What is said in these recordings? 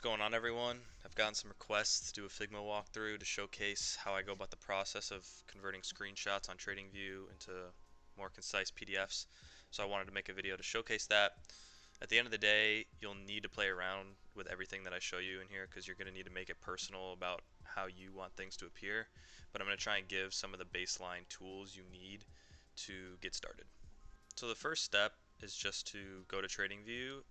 going on, everyone? I've gotten some requests to do a Figma walkthrough to showcase how I go about the process of converting screenshots on TradingView into more concise PDFs. So I wanted to make a video to showcase that. At the end of the day, you'll need to play around with everything that I show you in here because you're going to need to make it personal about how you want things to appear. But I'm going to try and give some of the baseline tools you need to get started. So the first step is just to go to TradingView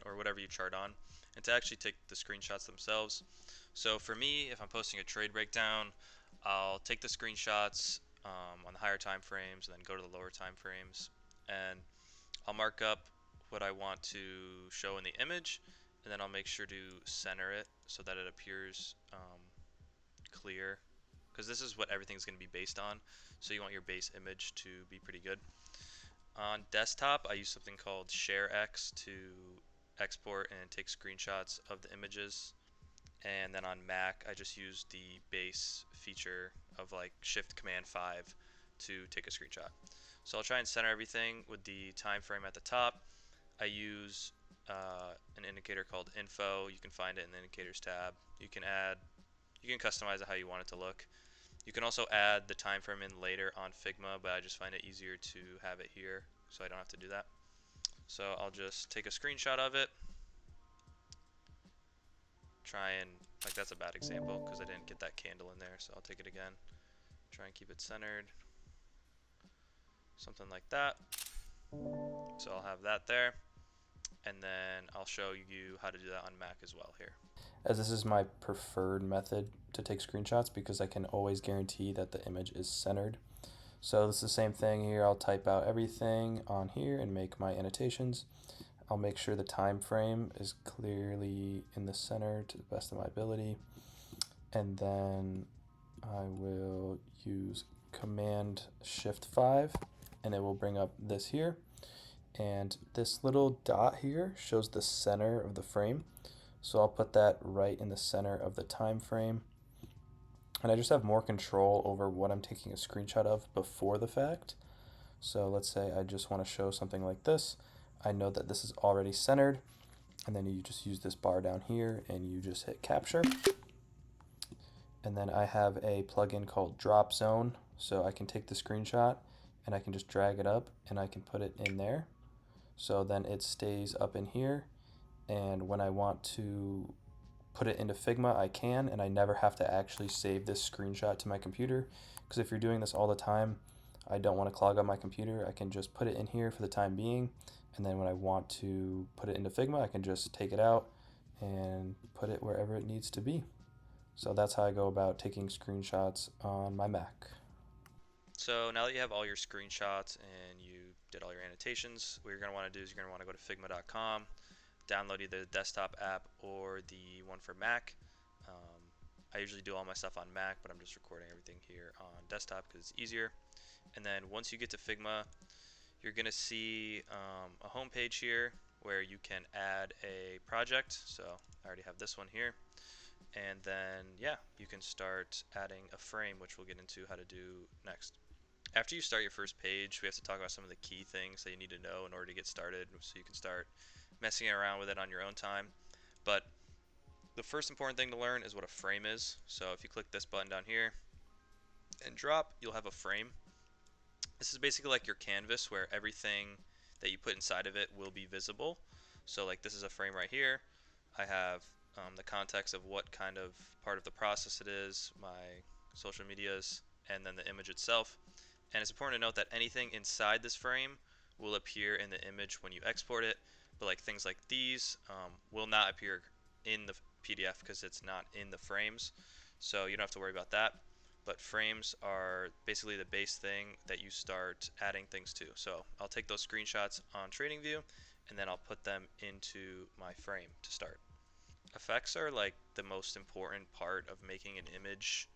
or whatever you chart on, and to actually take the screenshots themselves. So for me, if I'm posting a trade breakdown, I'll take the screenshots on the higher time frames and then go to the lower time frames, and I'll mark up what I want to show in the image, and then I'll make sure to center it so that it appears clear, because this is what everything's going to be based on. So you want your base image to be pretty good. On desktop, I use something called ShareX to export and take screenshots of the images. And then on Mac, I just use the base feature of like Shift Command 5 to take a screenshot. So I'll try and center everything with the time frame at the top. I use an indicator called Info. You can find it in the Indicators tab. You can customize it how you want it to look. You can also add the time frame in later on Figma, but I just find it easier to have it here so I don't have to do that. So I'll just take a screenshot of it, try and, like, that's a bad example because I didn't get that candle in there, so I'll take it again, try and keep it centered, something like that. So I'll have that there, and then I'll show you how to do that on Mac as well here. As this is my preferred method to take screenshots because I can always guarantee that the image is centered. So this is the same thing here. I'll type out everything on here and make my annotations. I'll make sure the time frame is clearly in the center to the best of my ability. And then I will use Command Shift 5 and it will bring up this here. And this little dot here shows the center of the frame. So I'll put that right in the center of the time frame. And I just have more control over what I'm taking a screenshot of before the fact. So let's say I just want to show something like this. I know that this is already centered, and then you just use this bar down here and you just hit capture. And then I have a plugin called Drop Zone, so I can take the screenshot and I can just drag it up and I can put it in there. So then it stays up in here, and when I want to put it into Figma, I can, and I never have to actually save this screenshot to my computer, because if you're doing this all the time, I don't want to clog up my computer. I can just put it in here for the time being, and then when I want to put it into Figma, I can just take it out and put it wherever it needs to be. So that's how I go about taking screenshots on my Mac. So now that you have all your screenshots and you did all your annotations, what you're going to want to do is you're going to want to go to figma.com, download either the desktop app or the one for Mac. Um, I usually do all my stuff on Mac, but I'm just recording everything here on desktop because it's easier. And then once you get to Figma, you're going to see a home page here where you can add a project. So I already have this one here. And then, yeah, you can start adding a frame, which we'll get into how to do next. After you start your first page, we have to talk about some of the key things that you need to know in order to get started so you can start messing around with it on your own time. But the first important thing to learn is what a frame is. So if you click this button down here and drop, you'll have a frame. This is basically like your canvas where everything that you put inside of it will be visible. So like this is a frame right here. I have the context of what kind of part of the process it is, my social medias, and then the image itself. And it's important to note that anything inside this frame will appear in the image when you export it, but like things like these will not appear in the PDF because it's not in the frames, so you don't have to worry about that. But frames are basically the base thing that you start adding things to. So I'll take those screenshots on TradingView and then I'll put them into my frame to start. Effects are like the most important part of making an image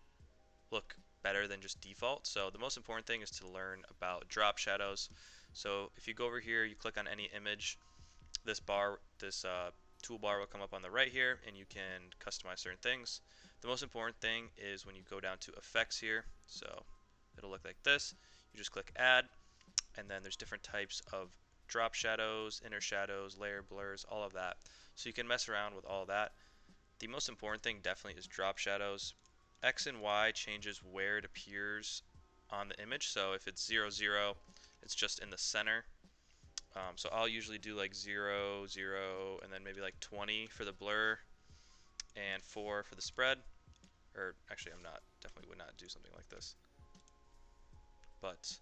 look better than just default. So the most important thing is to learn about drop shadows. So if you go over here, you click on any image, this toolbar will come up on the right here, and you can customize certain things. The most important thing is when you go down to effects here, so it'll look like this. You just click add, and then there's different types of drop shadows, inner shadows, layer blurs, all of that. So you can mess around with all of that. The most important thing definitely is drop shadows. X and Y changes where it appears on the image. So if it's 0, 0, it's just in the center. So I'll usually do like 0, 0, and then maybe like 20 for the blur and 4 for the spread. Or actually, I'm not, definitely would not do something like this. But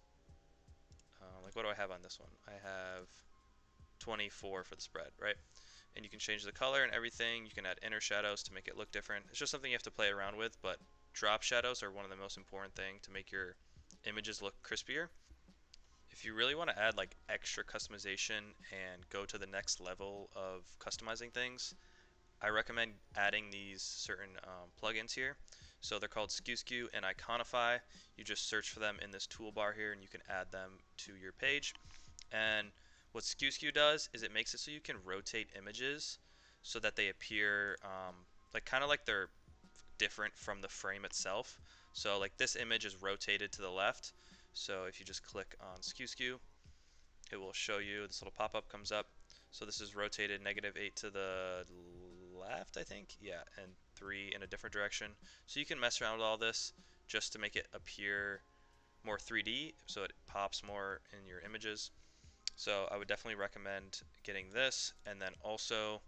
like what do I have on this one? I have 24 for the spread, right? And you can change the color and everything. You can add inner shadows to make it look different. It's just something you have to play around with, but drop shadows are one of the most important thing to make your images look crispier. If you really want to add like extra customization and go to the next level of customizing things, I recommend adding these certain plugins here. So they're called SkewSkew and Iconify. You just search for them in this toolbar here and you can add them to your page. And what SkewSkew does is it makes it so you can rotate images so that they appear like kind of like they're different from the frame itself. So like this image is rotated to the left. So if you just click on SkewSkew, it will show you this little pop-up comes up. So this is rotated -8 to the left, I think. Yeah, and 3 in a different direction. So you can mess around with all this just to make it appear more 3D so it pops more in your images. So I would definitely recommend getting this. And then also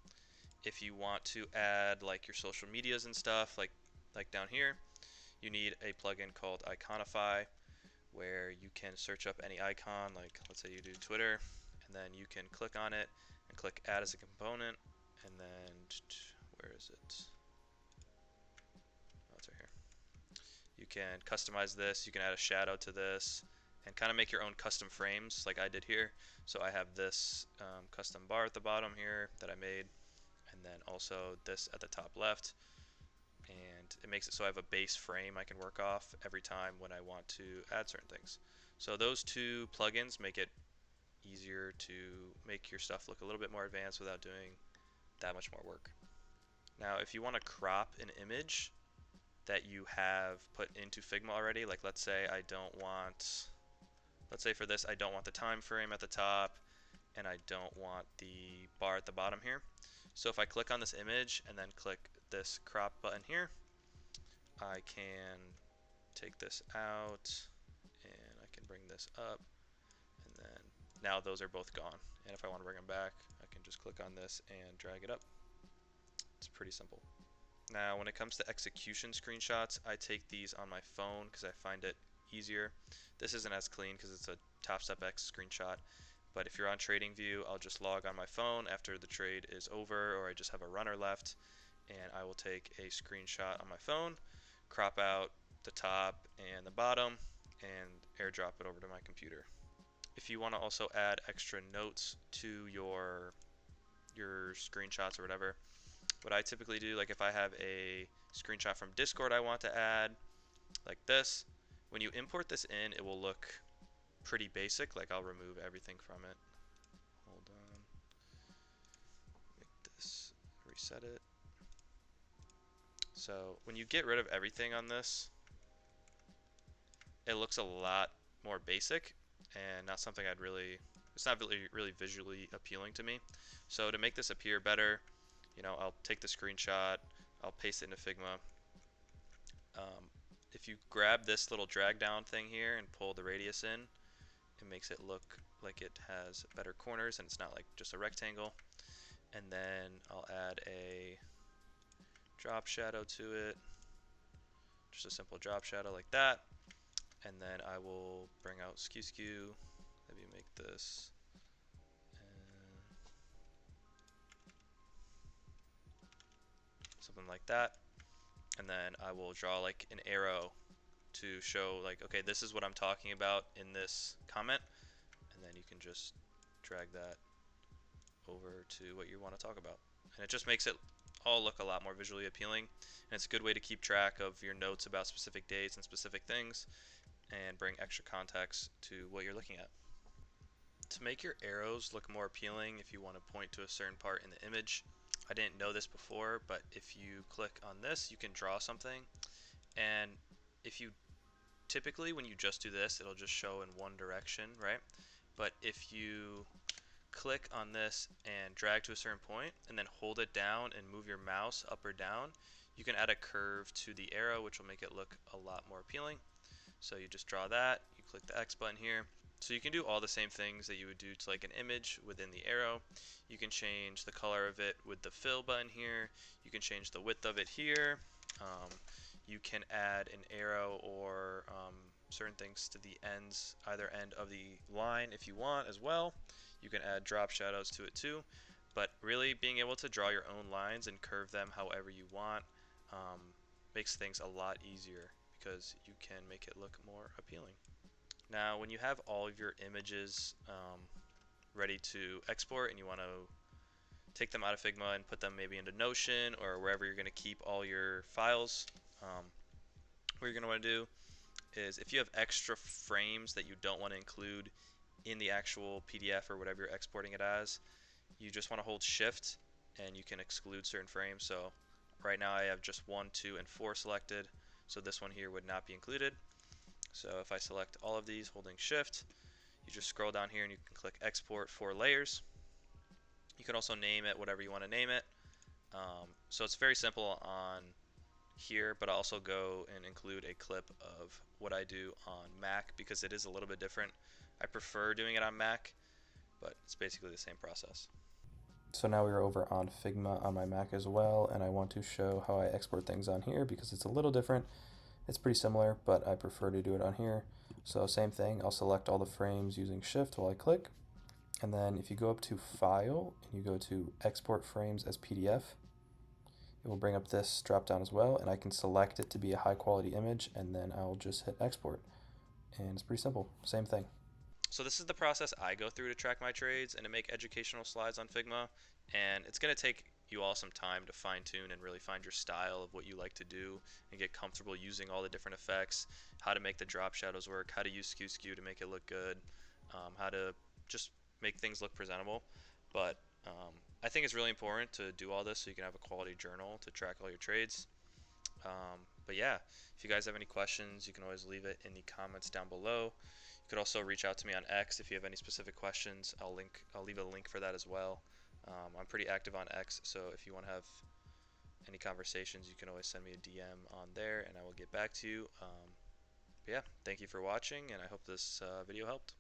if you want to add like your social medias and stuff like down here, you need a plugin called Iconify where you can search up any icon, like let's say you do Twitter, and then you can click on it and click add as a component, and then where is it? Oh, it's right here. You can customize this, you can add a shadow to this, and kind of make your own custom frames like I did here. So I have this custom bar at the bottom here that I made, and then also this at the top left, and it makes it so I have a base frame I can work off every time when I want to add certain things. So those two plugins make it easier to make your stuff look a little bit more advanced without doing that much more work. Now, if you want to crop an image that you have put into Figma already, like let's say for this, I don't want the time frame at the top and I don't want the bar at the bottom here. So if I click on this image and then click this crop button here, I can take this out and I can bring this up, and then now those are both gone. And if I want to bring them back, I can just click on this and drag it up. It's pretty simple. Now when it comes to execution screenshots, I take these on my phone because I find it easier. This isn't as clean because it's a Top Step X screenshot, but if you're on TradingView, I'll just log on my phone after the trade is over or I just have a runner left, and I will take a screenshot on my phone, crop out the top and the bottom, and airdrop it over to my computer. If you want to also add extra notes to your screenshots or whatever, what I typically do, like if I have a screenshot from Discord I want to add, like this, when you import this in, it will look pretty basic. Like I'll remove everything from it. Hold on, make this, reset it. So when you get rid of everything on this, it looks a lot more basic and not something I'd really, it's not really visually appealing to me. So to make this appear better, I'll take the screenshot, I'll paste it into Figma. If you grab this little drag down thing here and pull the radius in, it makes it look like it has better corners and it's not like just a rectangle. And then I'll add a drop shadow to it, just a simple drop shadow like that. And then I will bring out SkewSkew, maybe make this something like that. And then I will draw like an arrow to show like, okay, this is what I'm talking about in this comment. And then you can just drag that over to what you want to talk about. And it just makes it all look a lot more visually appealing. And it's a good way to keep track of your notes about specific dates and specific things and bring extra context to what you're looking at. To make your arrows look more appealing, if you want to point to a certain part in the image, I didn't know this before, but if you click on this, you can draw something. And if you typically when you just do this, it'll just show in one direction, right? But if you click on this and drag to a certain point and then hold it down and move your mouse up or down, you can add a curve to the arrow, which will make it look a lot more appealing. So you just draw that, you click the X button here. So you can do all the same things that you would do to like an image within the arrow. You can change the color of it with the fill button here. You can change the width of it here. Um, you can add an arrow or certain things to the ends, either end of the line if you want as well. You can add drop shadows to it too. But really being able to draw your own lines and curve them however you want um, makes things a lot easier because you can make it look more appealing. Now, when you have all of your images ready to export and you want to take them out of Figma and put them maybe into Notion or wherever you're going to keep all your files, um, what you're going to want to do is if you have extra frames that you don't want to include in the actual PDF or whatever you're exporting it as, you just want to hold Shift and you can exclude certain frames. So right now I have just 1, 2, and 4 selected, so this one here would not be included. So if I select all of these holding Shift, you just scroll down here and you can click Export for Layers. You can also name it whatever you want to name it. So it's very simple on here, but I'll also go and include a clip of what I do on Mac because it is a little bit different. I prefer doing it on Mac, but it's basically the same process. So now we're over on Figma on my Mac as well, and I want to show how I export things on here because it's a little different. It's pretty similar, but I prefer to do it on here. So same thing, I'll select all the frames using Shift while I click, and then if you go up to File and you go to Export Frames as PDF, it will bring up this drop down as well, and I can select it to be a high quality image, and then I'll just hit export. And it's pretty simple, same thing. So this is the process I go through to track my trades and to make educational slides on Figma, and it's going to take you all some time to fine tune and really find your style of what you like to do and get comfortable using all the different effects, how to make the drop shadows work, how to use skew to make it look good, how to just make things look presentable. But I think it's really important to do all this so you can have a quality journal to track all your trades. But yeah, if you guys have any questions, you can always leave it in the comments down below. You could also reach out to me on X if you have any specific questions. I'll leave a link for that as well. I'm pretty active on X, so if you want to have any conversations, you can always send me a DM on there, and I will get back to you. But yeah, thank you for watching, and I hope this video helped.